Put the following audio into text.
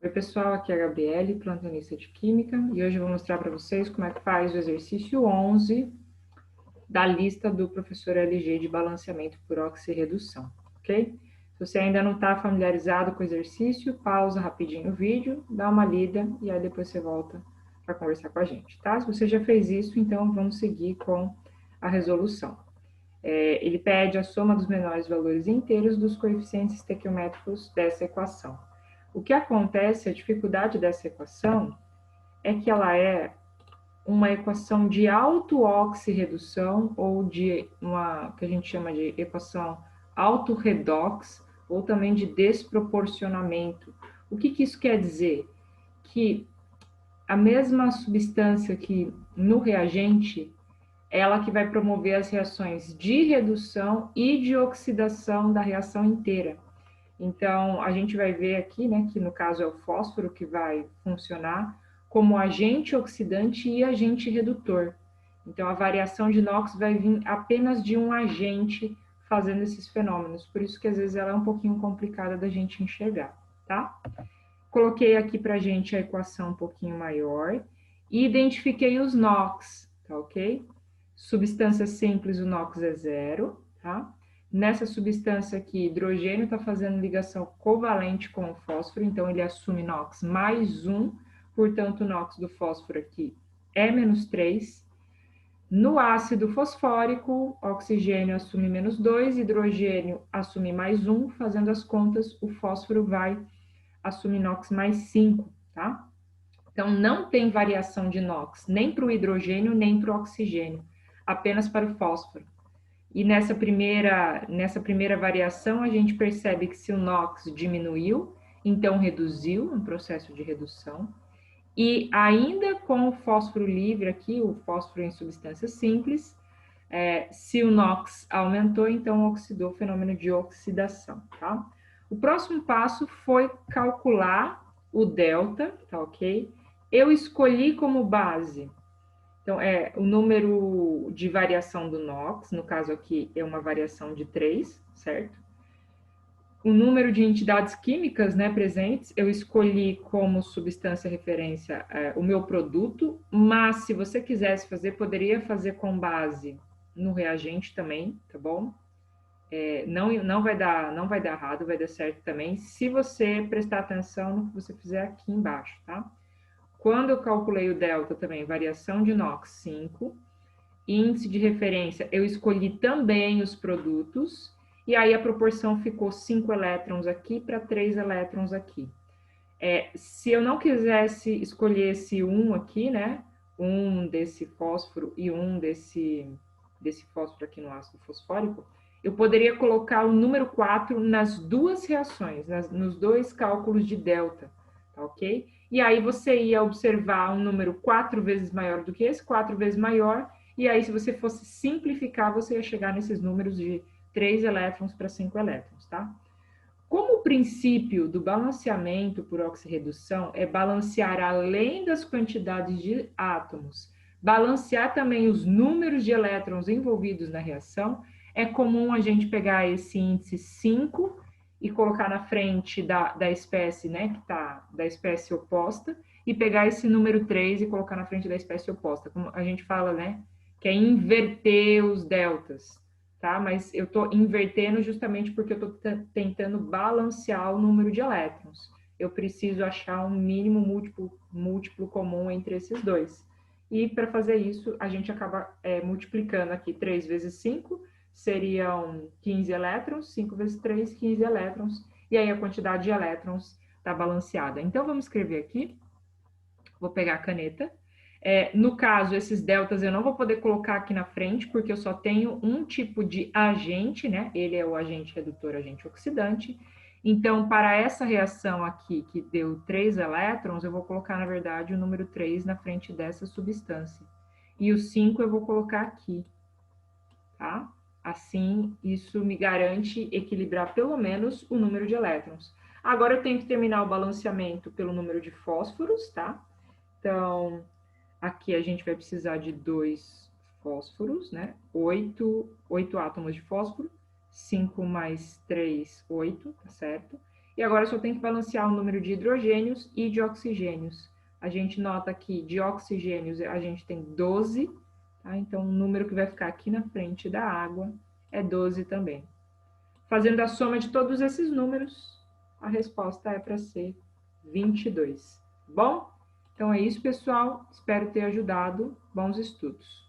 Oi pessoal, aqui é a Gabriele, plantonista de Química, e hoje eu vou mostrar para vocês como é que faz o exercício 11 da lista do professor LG de balanceamento por oxirredução, ok? Se você ainda não está familiarizado com o exercício, pausa rapidinho o vídeo, dá uma lida e aí depois você volta para conversar com a gente, tá? Se você já fez isso, então vamos seguir com a resolução. Ele pede a soma dos menores valores inteiros dos coeficientes estequiométricos dessa equação. O que acontece, a dificuldade dessa equação, é que ela é uma equação de auto-oxirredução ou de uma que a gente chama de equação auto-redox ou também de desproporcionamento. O que isso quer dizer? Que a mesma substância que no reagente, ela que vai promover as reações de redução e de oxidação da reação inteira. Então, a gente vai ver aqui, né, que no caso é o fósforo que vai funcionar como agente oxidante e agente redutor. Então, a variação de NOx vai vir apenas de um agente fazendo esses fenômenos. Por isso que às vezes ela é um pouquinho complicada da gente enxergar, tá? Coloquei aqui para a gente a equação um pouquinho maior e identifiquei os NOx, tá ok? Substância simples, o NOx é zero, tá? Nessa substância aqui, hidrogênio está fazendo ligação covalente com o fósforo, então ele assume NOx mais 1, portanto o NOx do fósforo aqui é menos 3. No ácido fosfórico, oxigênio assume menos 2, hidrogênio assume mais 1, fazendo as contas, o fósforo vai assumir NOx mais 5, tá? Então, não tem variação de NOx, nem para o hidrogênio, nem para o oxigênio, apenas para o fósforo. E nessa primeira variação, a gente percebe que se o NOx diminuiu, então reduziu, um processo de redução. E ainda com o fósforo livre aqui, o fósforo em substância simples, se o NOx aumentou, então oxidou, fenômeno de oxidação, tá? O próximo passo foi calcular o delta, tá ok? Eu escolhi como base, então, o número de variação do NOx, no caso aqui é uma variação de 3, certo? O número de entidades químicas, né, presentes, eu escolhi como substância referência o meu produto, mas se você quisesse fazer, poderia fazer com base no reagente também, tá bom? Não vai dar errado, vai dar certo também, se você prestar atenção no que você fizer aqui embaixo, tá? Quando eu calculei o delta também, variação de NOx 5, índice de referência, eu escolhi também os produtos, e aí a proporção ficou 5 elétrons aqui para 3 elétrons aqui. Se eu não quisesse escolher esse 1 aqui, né, um desse fósforo e um desse fósforo aqui no ácido fosfórico, eu poderia colocar o número 4 nas duas reações, nos dois cálculos de delta, tá ok? E aí você ia observar um número 4 vezes maior do que esse, 4 vezes maior, e aí se você fosse simplificar, você ia chegar nesses números de 3 elétrons para 5 elétrons, tá? Como o princípio do balanceamento por oxirredução é balancear além das quantidades de átomos, balancear também os números de elétrons envolvidos na reação, é comum a gente pegar esse índice 5 e colocar na frente da espécie, né, que tá da espécie oposta, e pegar esse número 3 e colocar na frente da espécie oposta. Como a gente fala, né, que é inverter os deltas, tá? Mas eu estou invertendo justamente porque eu estou tentando balancear o número de elétrons. Eu preciso achar um mínimo múltiplo comum entre esses dois. E para fazer isso, a gente acaba multiplicando aqui 3 vezes 5, seriam 15 elétrons, 5 vezes 3, 15 elétrons, e aí a quantidade de elétrons está balanceada. Então, vamos escrever aqui, vou pegar a caneta. No caso, esses deltas eu não vou poder colocar aqui na frente, porque eu só tenho um tipo de agente, né? Ele é o agente redutor, agente oxidante. Então, para essa reação aqui, que deu 3 elétrons, eu vou colocar, na verdade, o número 3 na frente dessa substância. E o 5 eu vou colocar aqui, tá? Assim, isso me garante equilibrar pelo menos o número de elétrons. Agora eu tenho que terminar o balanceamento pelo número de fósforos, tá? Então, aqui a gente vai precisar de 2 fósforos, né? 8 átomos de fósforo, 5 mais 3, 8, tá certo? E agora só tem que balancear o número de hidrogênios e de oxigênios. A gente nota que de oxigênios a gente tem 12, tá? Então o número que vai ficar aqui na frente da água é 12 também. Fazendo a soma de todos esses números, a resposta é para ser 22. Bom? Então é isso, pessoal. Espero ter ajudado. Bons estudos.